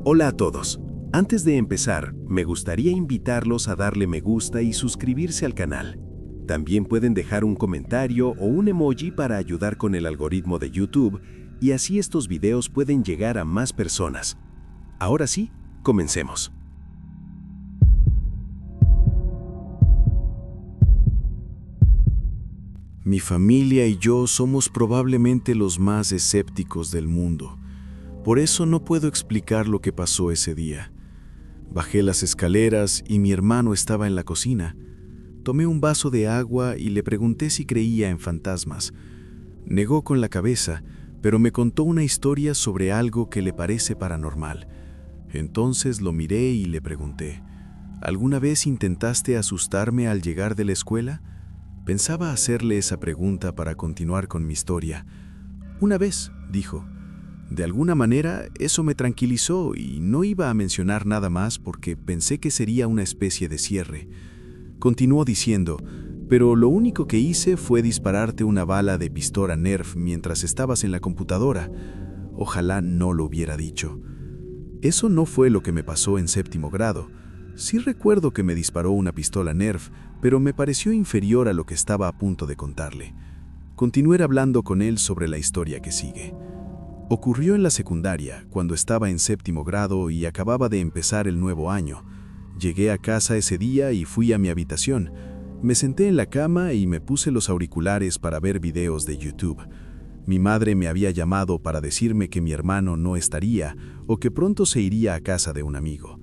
Hola a todos. Antes de empezar, me gustaría invitarlos a darle me gusta y suscribirse al canal. También pueden dejar un comentario o un emoji para ayudar con el algoritmo de YouTube y así estos videos pueden llegar a más personas. Ahora sí, comencemos. Mi familia y yo somos probablemente los más escépticos del mundo. Por eso no puedo explicar lo que pasó ese día. Bajé las escaleras y mi hermano estaba en la cocina. Tomé un vaso de agua y le pregunté si creía en fantasmas. Negó con la cabeza, pero me contó una historia sobre algo que le parece paranormal. Entonces lo miré y le pregunté, ¿alguna vez intentaste asustarme al llegar de la escuela? Pensaba hacerle esa pregunta para continuar con mi historia. Una vez, dijo. De alguna manera, eso me tranquilizó y no iba a mencionar nada más porque pensé que sería una especie de cierre. Continuó diciendo, pero lo único que hice fue dispararte una bala de pistola Nerf mientras estabas en la computadora. Ojalá no lo hubiera dicho. Eso no fue lo que me pasó en séptimo grado. Sí recuerdo que me disparó una pistola Nerf, pero me pareció inferior a lo que estaba a punto de contarle. Continué hablando con él sobre la historia que sigue. Ocurrió en la secundaria, cuando estaba en séptimo grado y acababa de empezar el nuevo año. Llegué a casa ese día y fui a mi habitación. Me senté en la cama y me puse los auriculares para ver videos de YouTube. Mi madre me había llamado para decirme que mi hermano no estaría o que pronto se iría a casa de un amigo.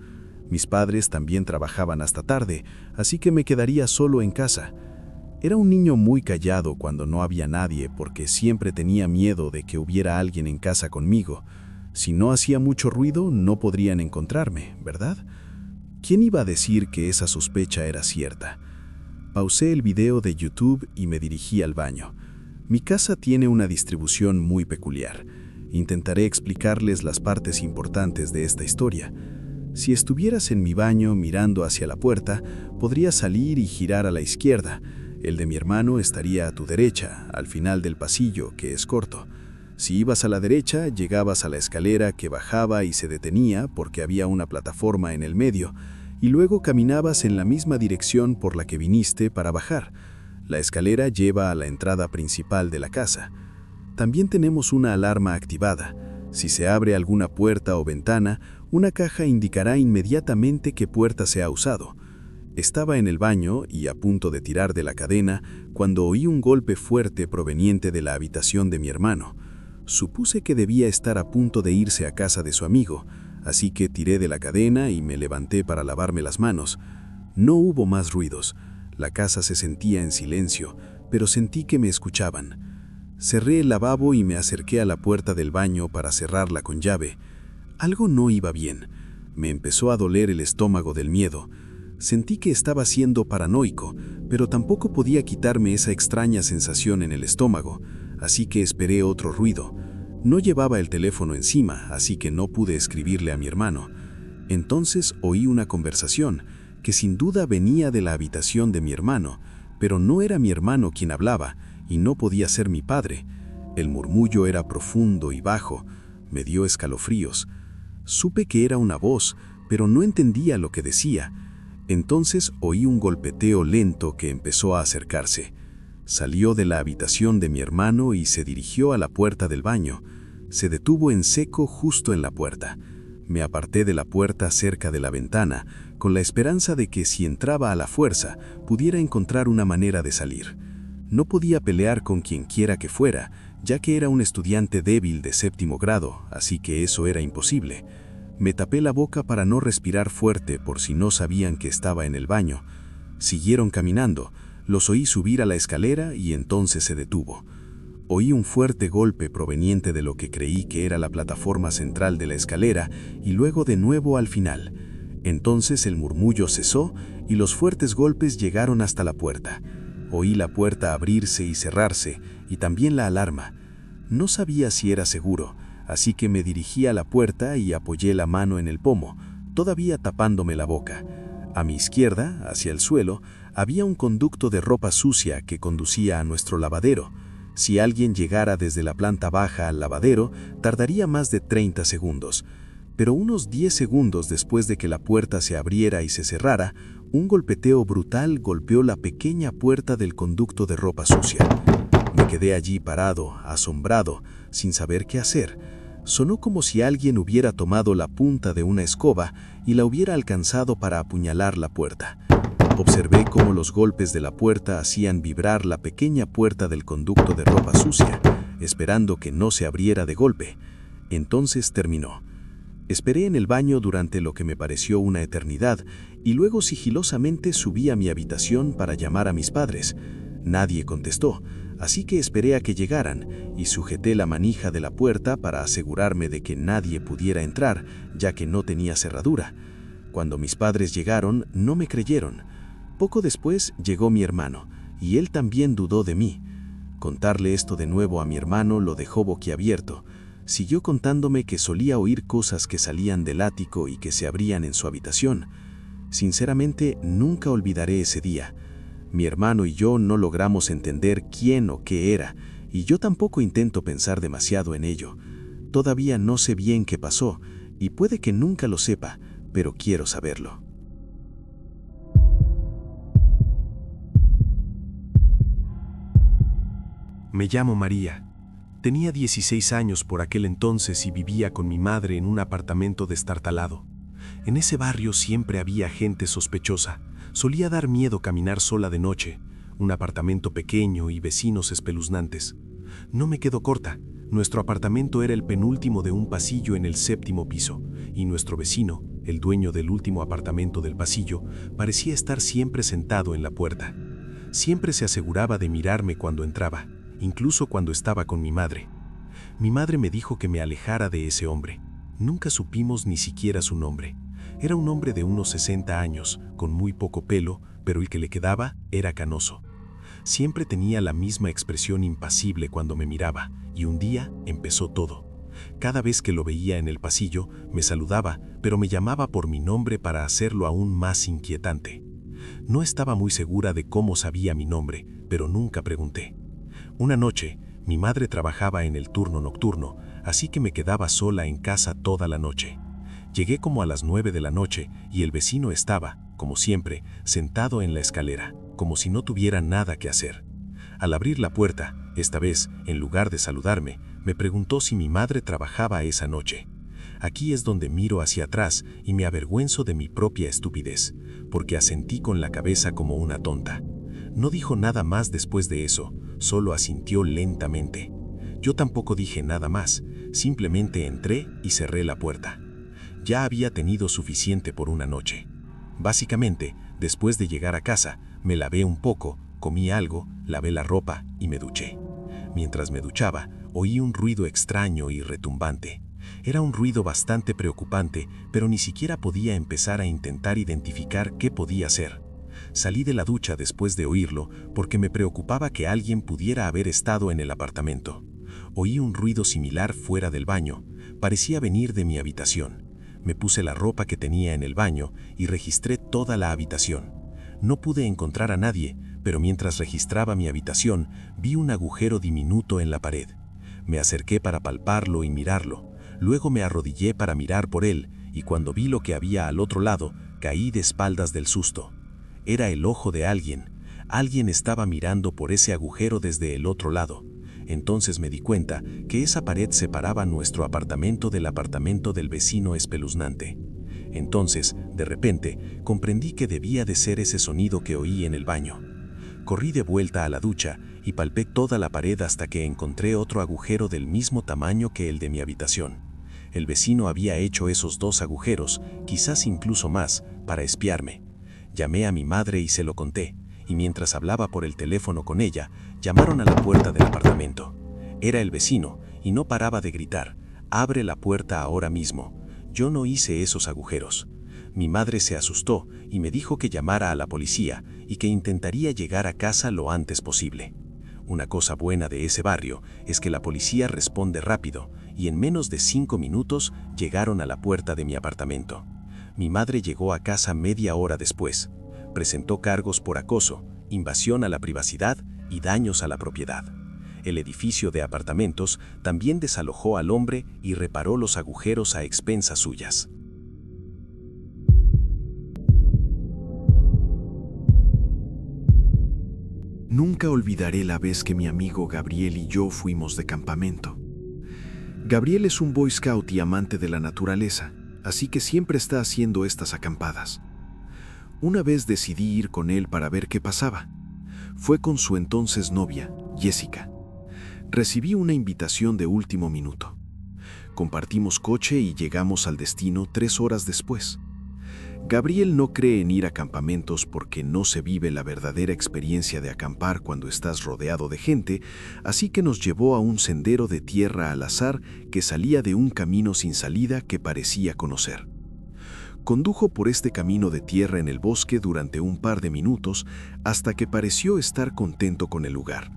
Mis padres también trabajaban hasta tarde, así que me quedaría solo en casa. Era un niño muy callado cuando no había nadie porque siempre tenía miedo de que hubiera alguien en casa conmigo. Si no hacía mucho ruido, no podrían encontrarme, ¿verdad? ¿Quién iba a decir que esa sospecha era cierta? Pausé el video de YouTube y me dirigí al baño. Mi casa tiene una distribución muy peculiar. Intentaré explicarles las partes importantes de esta historia. Si estuvieras en mi baño mirando hacia la puerta, podrías salir y girar a la izquierda. El de mi hermano estaría a tu derecha, al final del pasillo, que es corto. Si ibas a la derecha, llegabas a la escalera que bajaba y se detenía porque había una plataforma en el medio, y luego caminabas en la misma dirección por la que viniste para bajar. La escalera lleva a la entrada principal de la casa. También tenemos una alarma activada. Si se abre alguna puerta o ventana, una caja indicará inmediatamente qué puerta se ha usado. Estaba en el baño y a punto de tirar de la cadena cuando oí un golpe fuerte proveniente de la habitación de mi hermano. Supuse que debía estar a punto de irse a casa de su amigo, así que tiré de la cadena y me levanté para lavarme las manos. No hubo más ruidos. La casa se sentía en silencio, pero sentí que me escuchaban. Cerré el lavabo y me acerqué a la puerta del baño para cerrarla con llave. Algo no iba bien. Me empezó a doler el estómago del miedo. Sentí que estaba siendo paranoico, pero tampoco podía quitarme esa extraña sensación en el estómago, así que esperé otro ruido. No llevaba el teléfono encima, así que no pude escribirle a mi hermano. Entonces oí una conversación, que sin duda venía de la habitación de mi hermano, pero no era mi hermano quien hablaba, y no podía ser mi padre. El murmullo era profundo y bajo, me dio escalofríos. Supe que era una voz, pero no entendía lo que decía. Entonces oí un golpeteo lento que empezó a acercarse. Salió de la habitación de mi hermano y se dirigió a la puerta del baño. Se detuvo en seco justo en la puerta. Me aparté de la puerta cerca de la ventana, con la esperanza de que si entraba a la fuerza, pudiera encontrar una manera de salir. No podía pelear con quien quiera que fuera, ya que era un estudiante débil de séptimo grado, así que eso era imposible. Me tapé la boca para no respirar fuerte por si no sabían que estaba en el baño. Siguieron caminando, los oí subir a la escalera y entonces se detuvo. Oí un fuerte golpe proveniente de lo que creí que era la plataforma central de la escalera y luego de nuevo al final. Entonces el murmullo cesó y los fuertes golpes llegaron hasta la puerta. Oí la puerta abrirse y cerrarse y también la alarma. No sabía si era seguro, así que me dirigí a la puerta y apoyé la mano en el pomo, todavía tapándome la boca. A mi izquierda, hacia el suelo, había un conducto de ropa sucia que conducía a nuestro lavadero. Si alguien llegara desde la planta baja al lavadero, tardaría más de 30 segundos. Pero unos 10 segundos después de que la puerta se abriera y se cerrara, un golpeteo brutal golpeó la pequeña puerta del conducto de ropa sucia. Me quedé allí parado, asombrado, sin saber qué hacer. Sonó como si alguien hubiera tomado la punta de una escoba y la hubiera alcanzado para apuñalar la puerta. Observé cómo los golpes de la puerta hacían vibrar la pequeña puerta del conducto de ropa sucia, esperando que no se abriera de golpe. Entonces terminó. Esperé en el baño durante lo que me pareció una eternidad y luego sigilosamente subí a mi habitación para llamar a mis padres. Nadie contestó, así que esperé a que llegaran y sujeté la manija de la puerta para asegurarme de que nadie pudiera entrar, ya que no tenía cerradura. Cuando mis padres llegaron, no me creyeron. Poco después llegó mi hermano, y él también dudó de mí. Contarle esto de nuevo a mi hermano lo dejó boquiabierto. Siguió contándome que solía oír cosas que salían del ático y que se abrían en su habitación. Sinceramente, nunca olvidaré ese día. Mi hermano y yo no logramos entender quién o qué era, y yo tampoco intento pensar demasiado en ello. Todavía no sé bien qué pasó, y puede que nunca lo sepa, pero quiero saberlo. Me llamo María. Tenía 16 años por aquel entonces y vivía con mi madre en un apartamento destartalado. En ese barrio siempre había gente sospechosa. Solía dar miedo caminar sola de noche, un apartamento pequeño y vecinos espeluznantes. No me quedo corta. Nuestro apartamento era el penúltimo de un pasillo en el 7º piso, y nuestro vecino, el dueño del último apartamento del pasillo, parecía estar siempre sentado en la puerta. Siempre se aseguraba de mirarme cuando entraba, incluso cuando estaba con mi madre. Mi madre me dijo que me alejara de ese hombre. Nunca supimos ni siquiera su nombre. Era un hombre de unos 60 años, con muy poco pelo, pero el que le quedaba era canoso. Siempre tenía la misma expresión impasible cuando me miraba, y un día empezó todo. Cada vez que lo veía en el pasillo, me saludaba, pero me llamaba por mi nombre para hacerlo aún más inquietante. No estaba muy segura de cómo sabía mi nombre, pero nunca pregunté. Una noche, mi madre trabajaba en el turno nocturno, así que me quedaba sola en casa toda la noche. Llegué como a las 9 de la noche y el vecino estaba, como siempre, sentado en la escalera, como si no tuviera nada que hacer. Al abrir la puerta, esta vez, en lugar de saludarme, me preguntó si mi madre trabajaba esa noche. Aquí es donde miro hacia atrás y me avergüenzo de mi propia estupidez, porque asentí con la cabeza como una tonta. No dijo nada más después de eso, solo asintió lentamente. Yo tampoco dije nada más, simplemente entré y cerré la puerta. Ya había tenido suficiente por una noche. Básicamente, después de llegar a casa, me lavé un poco, comí algo, lavé la ropa y me duché. Mientras me duchaba, oí un ruido extraño y retumbante. Era un ruido bastante preocupante, pero ni siquiera podía empezar a intentar identificar qué podía ser. Salí de la ducha después de oírlo porque me preocupaba que alguien pudiera haber estado en el apartamento. Oí un ruido similar fuera del baño. Parecía venir de mi habitación. Me puse la ropa que tenía en el baño y registré toda la habitación. No pude encontrar a nadie, pero mientras registraba mi habitación, vi un agujero diminuto en la pared. Me acerqué para palparlo y mirarlo. Luego me arrodillé para mirar por él, y cuando vi lo que había al otro lado, caí de espaldas del susto. Era el ojo de alguien. Alguien estaba mirando por ese agujero desde el otro lado. Entonces me di cuenta que esa pared separaba nuestro apartamento del apartamento del vecino espeluznante. Entonces, de repente, comprendí que debía de ser ese sonido que oí en el baño. Corrí de vuelta a la ducha y palpé toda la pared hasta que encontré otro agujero del mismo tamaño que el de mi habitación. El vecino había hecho esos 2 agujeros, quizás incluso más, para espiarme. Llamé a mi madre y se lo conté, y mientras hablaba por el teléfono con ella, llamaron a la puerta del apartamento. Era el vecino, y no paraba de gritar: «Abre la puerta ahora mismo. Yo no hice esos agujeros». Mi madre se asustó y me dijo que llamara a la policía y que intentaría llegar a casa lo antes posible. Una cosa buena de ese barrio es que la policía responde rápido, y en menos de 5 minutos llegaron a la puerta de mi apartamento. Mi madre llegó a casa media hora después. Presentó cargos por acoso, invasión a la privacidad y daños a la propiedad. El edificio de apartamentos también desalojó al hombre y reparó los agujeros a expensas suyas. Nunca olvidaré la vez que mi amigo Gabriel y yo fuimos de campamento. Gabriel es un Boy Scout y amante de la naturaleza, así que siempre está haciendo estas acampadas. Una vez decidí ir con él para ver qué pasaba. Fue con su entonces novia, Jessica. Recibí una invitación de último minuto. Compartimos coche y llegamos al destino 3 horas después. Gabriel no cree en ir a campamentos porque no se vive la verdadera experiencia de acampar cuando estás rodeado de gente, así que nos llevó a un sendero de tierra al azar que salía de un camino sin salida que parecía conocer. Condujo por este camino de tierra en el bosque durante un par de minutos hasta que pareció estar contento con el lugar.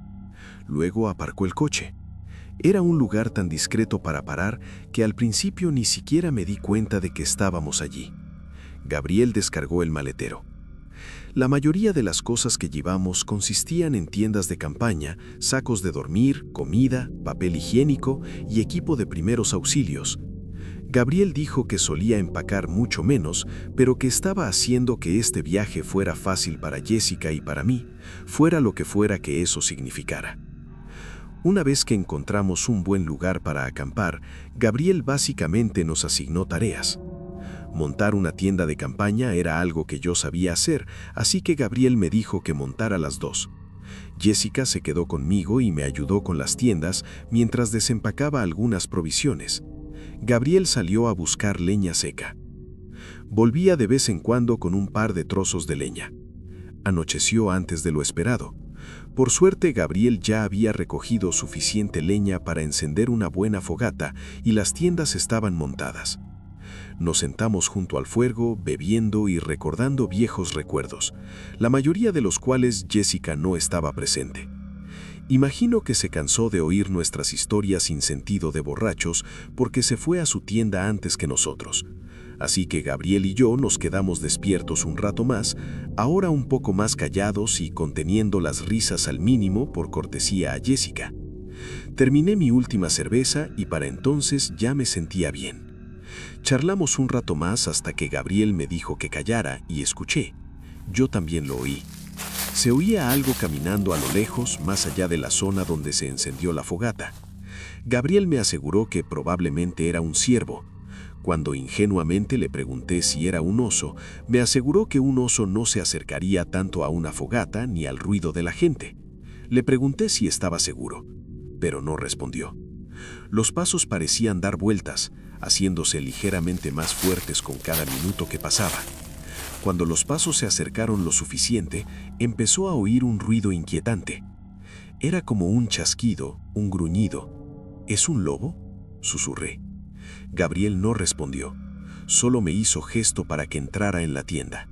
Luego aparcó el coche. Era un lugar tan discreto para parar que al principio ni siquiera me di cuenta de que estábamos allí. Gabriel descargó el maletero. La mayoría de las cosas que llevamos consistían en tiendas de campaña, sacos de dormir, comida, papel higiénico y equipo de primeros auxilios. Gabriel dijo que solía empacar mucho menos, pero que estaba haciendo que este viaje fuera fácil para Jessica y para mí, fuera lo que fuera que eso significara. Una vez que encontramos un buen lugar para acampar, Gabriel básicamente nos asignó tareas. Montar una tienda de campaña era algo que yo sabía hacer, así que Gabriel me dijo que montara las dos. Jessica se quedó conmigo y me ayudó con las tiendas mientras desempacaba algunas provisiones. Gabriel salió a buscar leña seca. Volvía de vez en cuando con un par de trozos de leña. Anocheció antes de lo esperado. Por suerte, Gabriel ya había recogido suficiente leña para encender una buena fogata y las tiendas estaban montadas. Nos sentamos junto al fuego, bebiendo y recordando viejos recuerdos, la mayoría de los cuales Jessica no estaba presente. Imagino que se cansó de oír nuestras historias sin sentido de borrachos porque se fue a su tienda antes que nosotros. Así que Gabriel y yo nos quedamos despiertos un rato más, ahora un poco más callados y conteniendo las risas al mínimo por cortesía a Jessica. Terminé mi última cerveza y para entonces ya me sentía bien. Charlamos un rato más hasta que Gabriel me dijo que callara y escuché. Yo también lo oí. Se oía algo caminando a lo lejos, más allá de la zona donde se encendió la fogata. Gabriel me aseguró que probablemente era un ciervo. Cuando ingenuamente le pregunté si era un oso, me aseguró que un oso no se acercaría tanto a una fogata ni al ruido de la gente. Le pregunté si estaba seguro, pero no respondió. Los pasos parecían dar vueltas, haciéndose ligeramente más fuertes con cada minuto que pasaba. Cuando los pasos se acercaron lo suficiente, empezó a oír un ruido inquietante. Era como un chasquido, un gruñido. ¿Es un lobo?, susurré. Gabriel no respondió, solo me hizo gesto para que entrara en la tienda.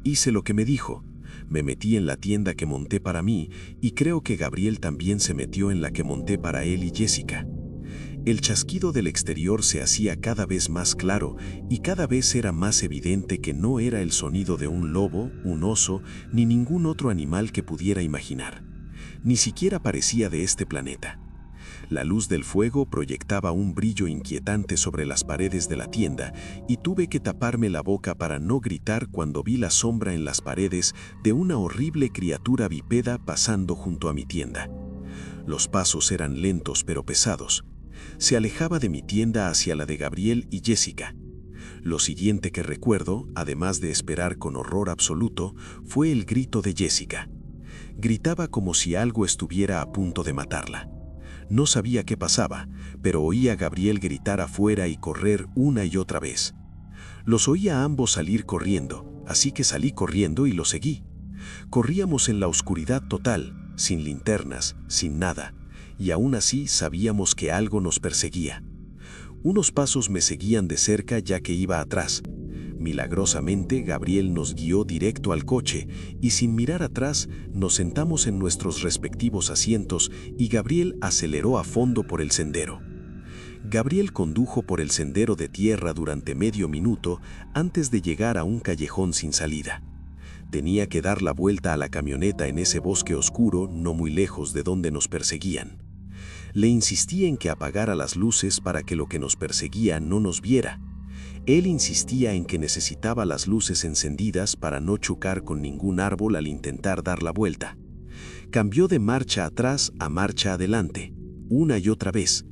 Hice lo que me dijo. Me metí en la tienda que monté para mí y creo que Gabriel también se metió en la que monté para él y Jessica. El chasquido del exterior se hacía cada vez más claro y cada vez era más evidente que no era el sonido de un lobo, un oso, ni ningún otro animal que pudiera imaginar. Ni siquiera parecía de este planeta. La luz del fuego proyectaba un brillo inquietante sobre las paredes de la tienda y tuve que taparme la boca para no gritar cuando vi la sombra en las paredes de una horrible criatura bípeda pasando junto a mi tienda. Los pasos eran lentos pero pesados. Se alejaba de mi tienda hacia la de Gabriel y Jessica. Lo siguiente que recuerdo, además de esperar con horror absoluto, fue el grito de Jessica. Gritaba como si algo estuviera a punto de matarla. No sabía qué pasaba, pero oía a Gabriel gritar afuera y correr una y otra vez. Los oía a ambos salir corriendo, así que salí corriendo y los seguí. Corríamos en la oscuridad total, sin linternas, sin nada, y aún así sabíamos que algo nos perseguía. Unos pasos me seguían de cerca ya que iba atrás. Milagrosamente, Gabriel nos guió directo al coche y sin mirar atrás nos sentamos en nuestros respectivos asientos y Gabriel aceleró a fondo por el sendero. Gabriel condujo por el sendero de tierra durante medio minuto antes de llegar a un callejón sin salida. Tenía que dar la vuelta a la camioneta en ese bosque oscuro no muy lejos de donde nos perseguían. Le insistí en que apagara las luces para que lo que nos perseguía no nos viera. Él insistía en que necesitaba las luces encendidas para no chocar con ningún árbol al intentar dar la vuelta. Cambió de marcha atrás a marcha adelante, una y otra vez.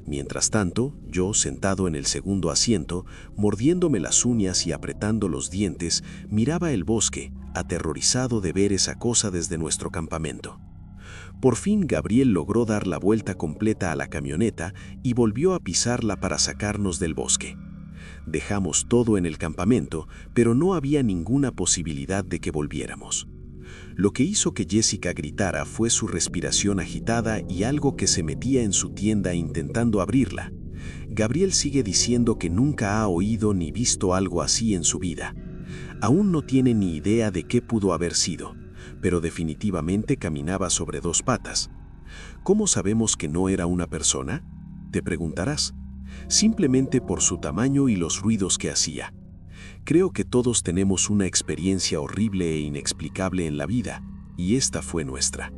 Mientras tanto, yo, sentado en el segundo asiento, mordiéndome las uñas y apretando los dientes, miraba el bosque, aterrorizado de ver esa cosa desde nuestro campamento. Por fin Gabriel logró dar la vuelta completa a la camioneta y volvió a pisarla para sacarnos del bosque. Dejamos todo en el campamento, pero no había ninguna posibilidad de que volviéramos. Lo que hizo que Jessica gritara fue su respiración agitada y algo que se metía en su tienda intentando abrirla. Gabriel sigue diciendo que nunca ha oído ni visto algo así en su vida. Aún no tiene ni idea de qué pudo haber sido, pero definitivamente caminaba sobre dos patas. ¿Cómo sabemos que no era una persona? Te preguntarás. Simplemente por su tamaño y los ruidos que hacía. Creo que todos tenemos una experiencia horrible e inexplicable en la vida, y esta fue nuestra.